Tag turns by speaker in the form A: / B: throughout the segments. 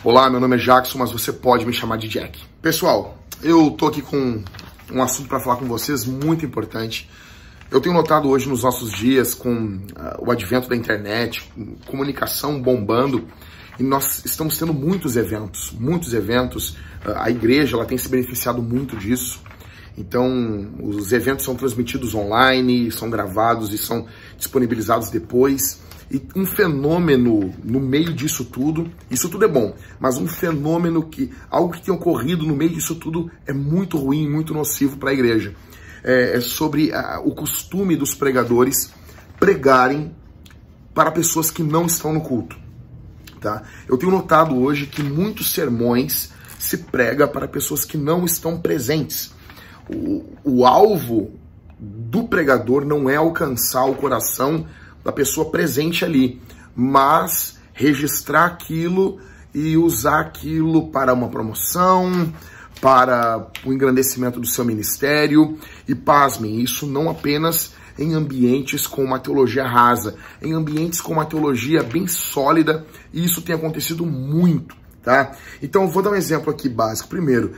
A: Olá, meu nome é Jackson, mas você pode me chamar de Jack. Pessoal, eu tô aqui com um assunto para falar com vocês muito importante. Eu tenho notado hoje nos nossos dias, com o advento da internet, comunicação bombando, e nós estamos tendo muitos eventos. A igreja ela tem se beneficiado muito disso. Então, os eventos são transmitidos online, são gravados e são disponibilizados depois. E um fenômeno no meio disso tudo é bom, mas um fenômeno algo que tem ocorrido no meio disso tudo é muito ruim, muito nocivo para a igreja. É sobre o costume dos pregadores pregarem para pessoas que não estão no culto. Tá? Eu tenho notado hoje que muitos sermões se prega para pessoas que não estão presentes. O alvo do pregador não é alcançar o coração da pessoa presente ali, mas registrar aquilo e usar aquilo para uma promoção, para o engrandecimento do seu ministério. E pasmem, isso não apenas em ambientes com uma teologia rasa, em ambientes com uma teologia bem sólida, e isso tem acontecido muito, tá? Então eu vou dar um exemplo aqui básico. Primeiro,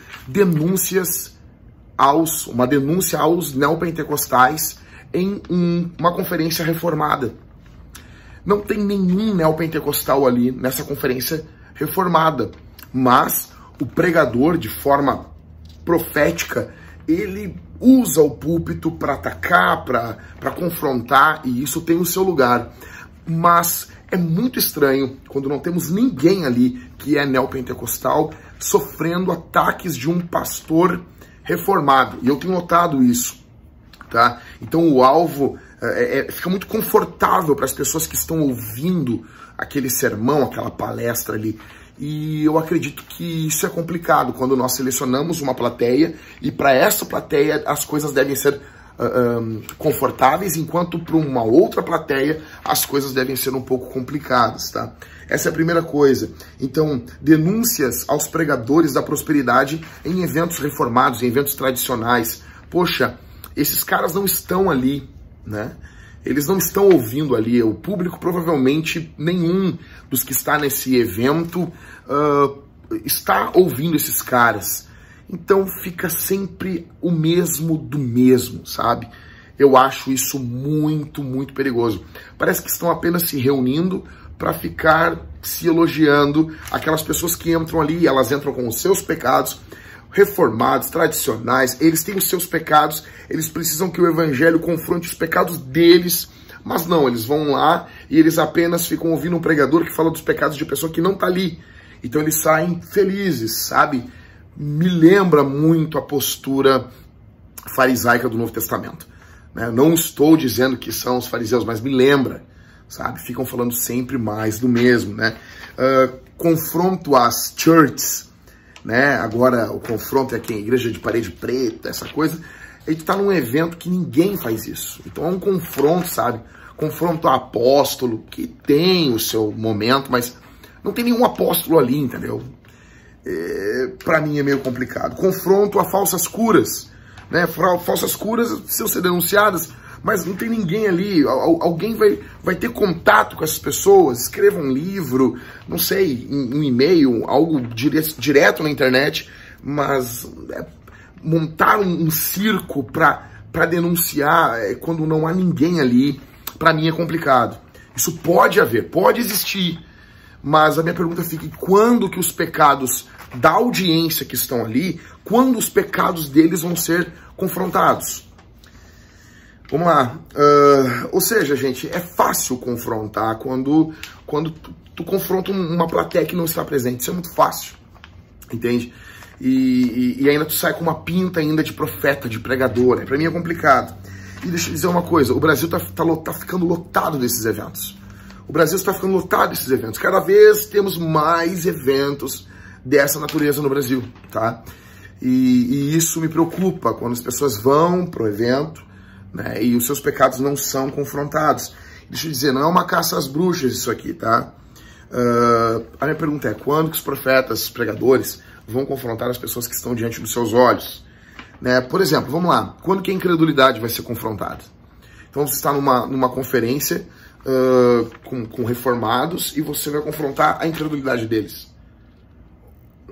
A: uma denúncia aos neopentecostais em uma conferência reformada. Não tem nenhum neopentecostal ali nessa conferência reformada, mas o pregador, de forma profética, ele usa o púlpito para atacar, para confrontar, e isso tem o seu lugar. Mas é muito estranho quando não temos ninguém ali que é neopentecostal sofrendo ataques de um pastor reformado. E eu tenho notado isso. Tá? Então o alvo fica muito confortável para as pessoas que estão ouvindo aquele sermão, aquela palestra ali. E eu acredito que isso é complicado quando nós selecionamos uma plateia e para essa plateia as coisas devem ser confortáveis, enquanto para uma outra plateia as coisas devem ser um pouco complicadas. Tá? Essa é a primeira coisa. Então, denúncias aos pregadores da prosperidade em eventos reformados, em eventos tradicionais. Poxa, esses caras não estão ali, né? Eles não estão ouvindo ali. O público, provavelmente, nenhum dos que está nesse evento está ouvindo esses caras. Então, fica sempre o mesmo do mesmo, sabe? Eu acho isso muito, muito perigoso. Parece que estão apenas se reunindo para ficar se elogiando. Aquelas pessoas que entram ali, elas entram com os seus pecados, reformados, tradicionais, eles têm os seus pecados, eles precisam que o evangelho confronte os pecados deles, mas não, eles vão lá e eles apenas ficam ouvindo um pregador que fala dos pecados de pessoa que não está ali. Então eles saem felizes, sabe? Me lembra muito a postura farisaica do Novo Testamento. Né? Não estou dizendo que são os fariseus, mas me lembra, sabe? Ficam falando sempre mais do mesmo, né? Confronto às churches, né? Agora o confronto é aqui, a igreja de parede preta, essa coisa. A gente tá num evento que ninguém faz isso. Então é um confronto, sabe? Confronto a apóstolo, que tem o seu momento, mas não tem nenhum apóstolo ali, entendeu? Para mim é meio complicado. Confronto a falsas curas, né? Falsas curas precisam ser denunciadas, mas não tem ninguém ali. Alguém vai ter contato com essas pessoas, escreva um livro, não sei, um e-mail, algo direto na internet, mas montar um circo para denunciar quando não há ninguém ali, para mim é complicado. Isso pode haver, pode existir, mas a minha pergunta fica: quando que os pecados da audiência que estão ali, quando os pecados deles vão ser confrontados? Vamos lá. Ou seja, gente, é fácil confrontar quando tu confronta uma plateia que não está presente. Isso é muito fácil, entende? E ainda tu sai com uma pinta ainda de profeta, de pregador. Pra mim é complicado. E deixa eu dizer uma coisa, o Brasil tá ficando lotado desses eventos. O Brasil está ficando lotado desses eventos. Cada vez temos mais eventos dessa natureza no Brasil, tá? E isso me preocupa quando as pessoas vão pro evento, né, e os seus pecados não são confrontados. Deixa eu dizer, não é uma caça às bruxas isso aqui, tá? A minha pergunta é: quando que os profetas, os pregadores, vão confrontar as pessoas que estão diante dos seus olhos? Né? Por exemplo, vamos lá, quando que a incredulidade vai ser confrontada? Então você está numa conferência com reformados e você vai confrontar a incredulidade deles.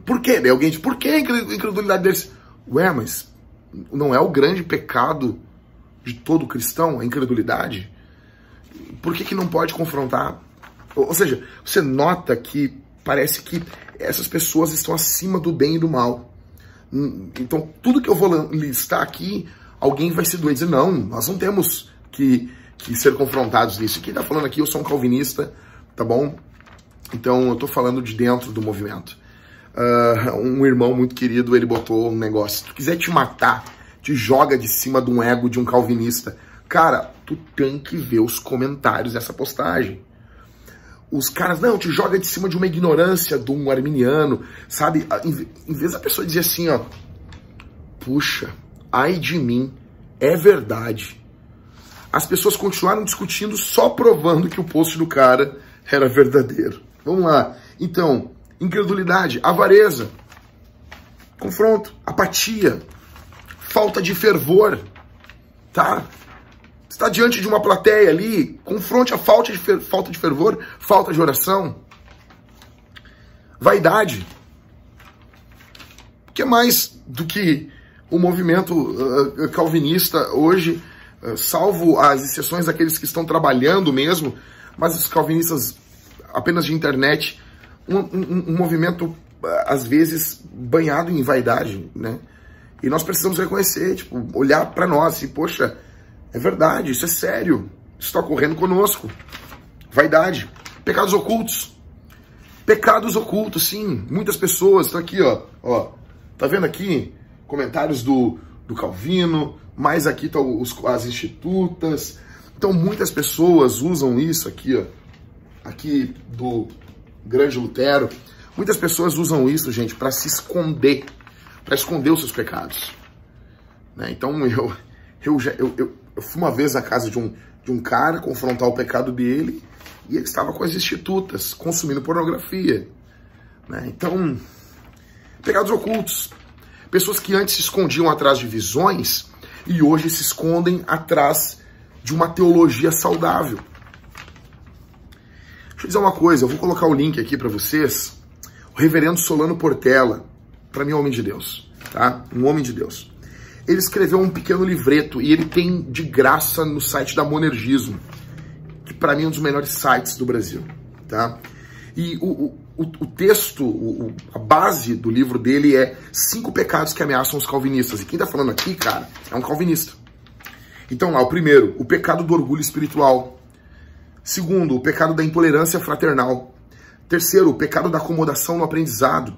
A: Por quê? Daí alguém diz, por que a incredulidade deles? Ué, mas não é o grande pecado de todo cristão, a incredulidade? Por que não pode confrontar? Ou seja, você nota que parece que essas pessoas estão acima do bem e do mal. Então, tudo que eu vou listar aqui, alguém vai se doer e dizer, não, nós não temos que ser confrontados nisso. Quem tá falando aqui, eu sou um calvinista, tá bom? Então, eu tô falando de dentro do movimento. Um irmão muito querido, ele botou um negócio, se tu quiser te matar, te joga de cima de um ego de um calvinista. Cara, tu tem que ver os comentários dessa postagem. Os caras, não, te joga de cima de uma ignorância de um arminiano, sabe? Em vez da pessoa dizer assim, ó, puxa, ai de mim, é verdade. As pessoas continuaram discutindo, só provando que o post do cara era verdadeiro. Vamos lá. Então, incredulidade, avareza, confronto, apatia, falta de fervor, tá? Está diante de uma plateia ali, confronte a falta de fervor, falta de oração. Vaidade. O que é mais do que o movimento calvinista hoje, salvo as exceções daqueles que estão trabalhando mesmo, mas os calvinistas apenas de internet, um movimento, às vezes, banhado em vaidade, né? E nós precisamos reconhecer, tipo, olhar para nós e, poxa, é verdade, isso é sério. Isso está ocorrendo conosco. Vaidade. Pecados ocultos. Pecados ocultos, sim. Muitas pessoas estão aqui, ó. Tá vendo aqui? Comentários do Calvino. Mais aqui estão as institutas. Então, muitas pessoas usam isso aqui, ó. Aqui do Grande Lutero. Muitas pessoas usam isso, gente, para se esconder. Para esconder os seus pecados. Né? Então, eu fui uma vez à casa de um cara confrontar o pecado dele e ele estava com as institutas, consumindo pornografia. Né? Então, pecados ocultos. Pessoas que antes se escondiam atrás de visões e hoje se escondem atrás de uma teologia saudável. Deixa eu dizer uma coisa, eu vou colocar o link aqui para vocês. O reverendo Solano Portela, para mim é um homem de Deus, tá? Um homem de Deus. Ele escreveu um pequeno livreto e ele tem de graça no site da Monergismo, que para mim é um dos melhores sites do Brasil, tá? E o texto, a base do livro dele é 5 pecados que ameaçam os calvinistas. E quem tá falando aqui, cara, é um calvinista. Então lá, o primeiro, o pecado do orgulho espiritual. Segundo, o pecado da intolerância fraternal. Terceiro, o pecado da acomodação no aprendizado.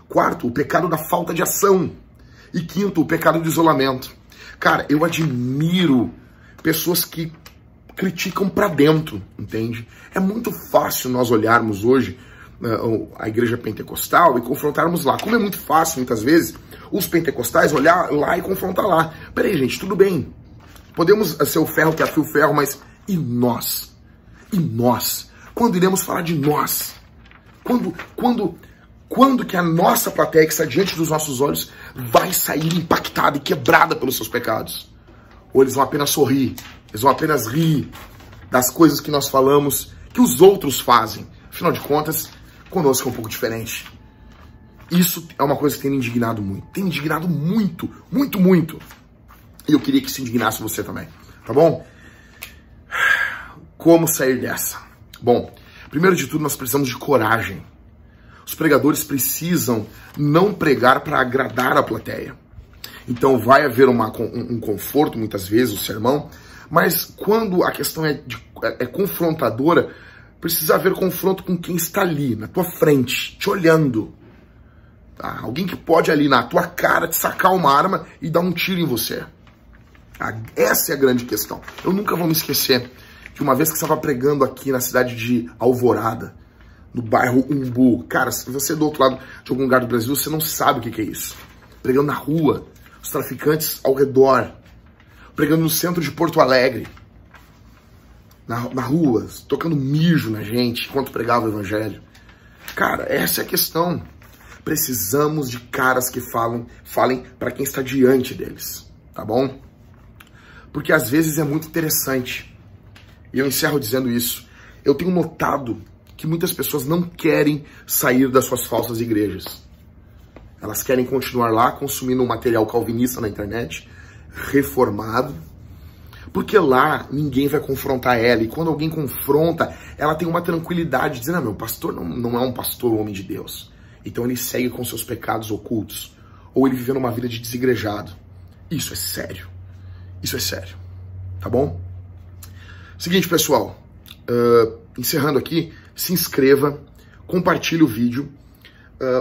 A: Quarto, o pecado da falta de ação. E quinto, o pecado do isolamento. Cara, eu admiro pessoas que criticam pra dentro, entende? É muito fácil nós olharmos hoje a igreja pentecostal e confrontarmos lá. Como é muito fácil, muitas vezes, os pentecostais olhar lá e confrontar lá. Peraí, gente, tudo bem. Podemos ser o ferro que afia o ferro, mas e nós? E nós? Quando iremos falar de nós? Quando que a nossa plateia que está diante dos nossos olhos vai sair impactada e quebrada pelos seus pecados? Ou eles vão apenas sorrir, eles vão apenas rir das coisas que nós falamos, que os outros fazem. Afinal de contas, conosco é um pouco diferente. Isso é uma coisa que tem me indignado muito. Tem me indignado muito, muito, muito. E eu queria que se indignasse você também, tá bom? Como sair dessa? Bom, primeiro de tudo nós precisamos de coragem. Os pregadores precisam não pregar para agradar a plateia. Então vai haver um conforto, muitas vezes, o sermão, mas quando a questão é confrontadora, precisa haver confronto com quem está ali, na tua frente, te olhando. Tá? Alguém que pode ali na tua cara te sacar uma arma e dar um tiro em você. Essa é a grande questão. Eu nunca vou me esquecer que uma vez que estava pregando aqui na cidade de Alvorada, no bairro Umbu. Cara, se você é do outro lado de algum lugar do Brasil, você não sabe o que é isso. Pregando na rua, os traficantes ao redor. Pregando no centro de Porto Alegre. Na rua, tocando mijo na gente enquanto pregava o evangelho. Cara, essa é a questão. Precisamos de caras que falem para quem está diante deles. Tá bom? Porque às vezes é muito interessante. E eu encerro dizendo isso. Eu tenho notado que muitas pessoas não querem sair das suas falsas igrejas. Elas querem continuar lá consumindo um material calvinista na internet, reformado, porque lá ninguém vai confrontar ela. E quando alguém confronta, ela tem uma tranquilidade, dizendo, meu pastor não é um pastor homem de Deus. Então ele segue com seus pecados ocultos. Ou ele vivendo uma vida de desigrejado. Isso é sério. Isso é sério. Tá bom? Seguinte, pessoal. Encerrando aqui, se inscreva, compartilhe o vídeo.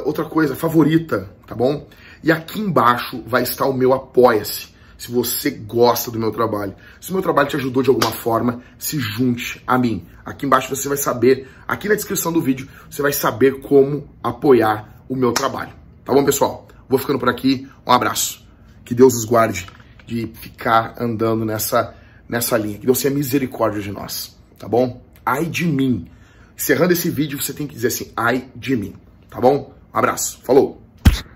A: Outra coisa, favorita, tá bom? E aqui embaixo vai estar o meu Apoia-se, se você gosta do meu trabalho. Se o meu trabalho te ajudou de alguma forma, se junte a mim. Aqui embaixo você vai saber, aqui na descrição do vídeo, você vai saber como apoiar o meu trabalho. Tá bom, pessoal? Vou ficando por aqui, um abraço. Que Deus os guarde de ficar andando nessa linha. Que Deus tenha misericórdia de nós, tá bom? Ai de mim. Encerrando esse vídeo, você tem que dizer assim, ai de mim. Tá bom? Um abraço. Falou!